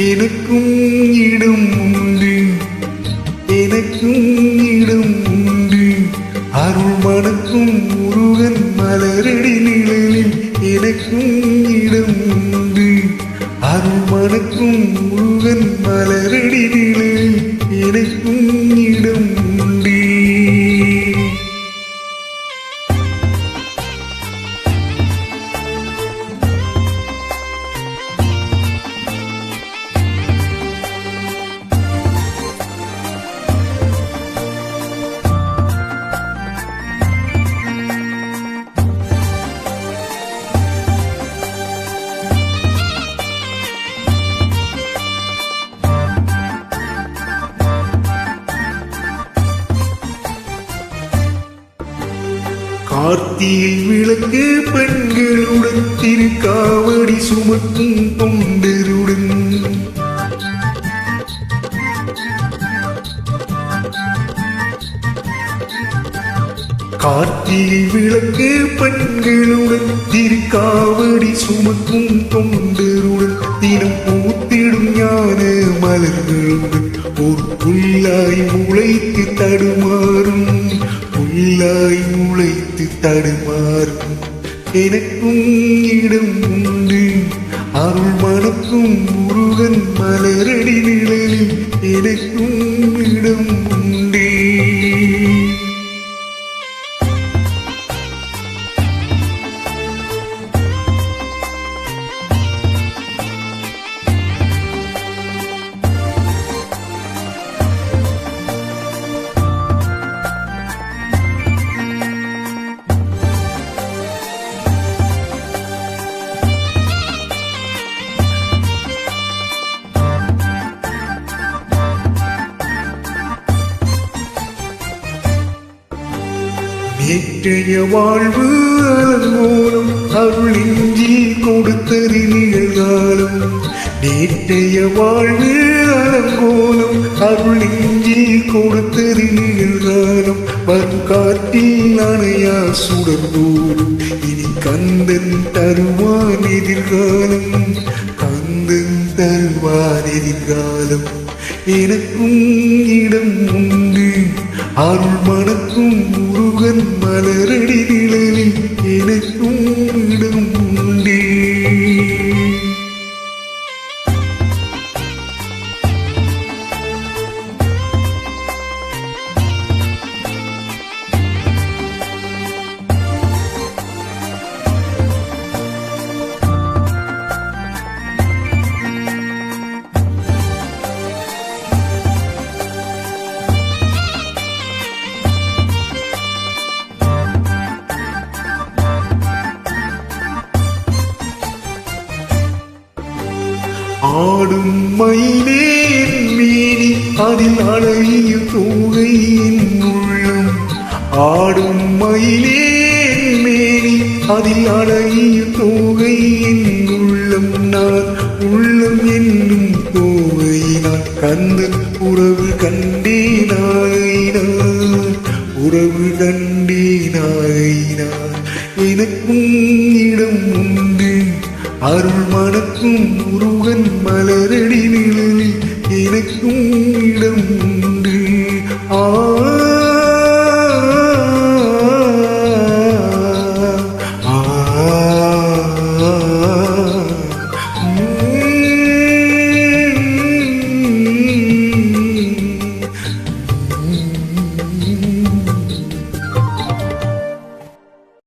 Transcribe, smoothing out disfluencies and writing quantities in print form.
எனக்கும் இடம் உண்டு, எனக்கும் இடம் உண்டு. அருள் மணக்கும் முருகன் மலரடி நிழலில் எனக்கும் இடம் உண்டு. அருள் மணக்கும் முருகன் மலரடி நிழலில் எனக்கும் இடம் உண்டு. கார்த்திகை விளக்கு பெண்களுடன் திருக்காவடி சுமக்கும் தொண்டருடன் கார்த்திகை விளக்கு பெண்களுடன் திருக்காவடி சுமக்கும் தொண்டருடன் தினம் பூத்திடும் ஞான மலர்களுடன் ஒரு புல்லாய் முளைத்து தடுமாறும், புல்லாய் முளைத்து தடுமாறும். எனக்கும் இடம் உண்டு, அருள் மணக்கும் முருகன் மலரடி நிழலில் எனக்கும் இடம் உண்டு. நேற்றைய வாழ்வு அலங்கோலம் அருள் இஞ்சில் கொடுத்தறி நிகழ்காலம். நேற்றைய வாழ்வு அலங்கோலம் அருள் இஞ்சில் கொடுத்தறி நிகழ்காலம். வரும் காற்றில் அணையா சுடர்ந்தோடும் இனி கந்தன் தருவான் எதிர்காலம், கந்தன் தருவான் எதிர்காலம். எனக்கும் இடம் உண்டு, அருள் மணக்கும் முருகன் மலரடி நிழலில் எனக்கும் இடம் உண்டு. ஆடும் மயிலே என் மேனி அதில் அழகிய தோகை என் உள்ளம். ஆடும் மயிலே என் மேனி அதில் அழகிய தோகை என் உள்ளம். நான் உள்ளம் என்னும் தோகையினால் கந்தன் உறவு கண்டேனாயினார், உறவு கண்டேனாயினார். எனக்கும் இடம் உண்டு, அருள் மணக்கும் முருகன் மலரடி நிழலில் எனக்கும் இடம்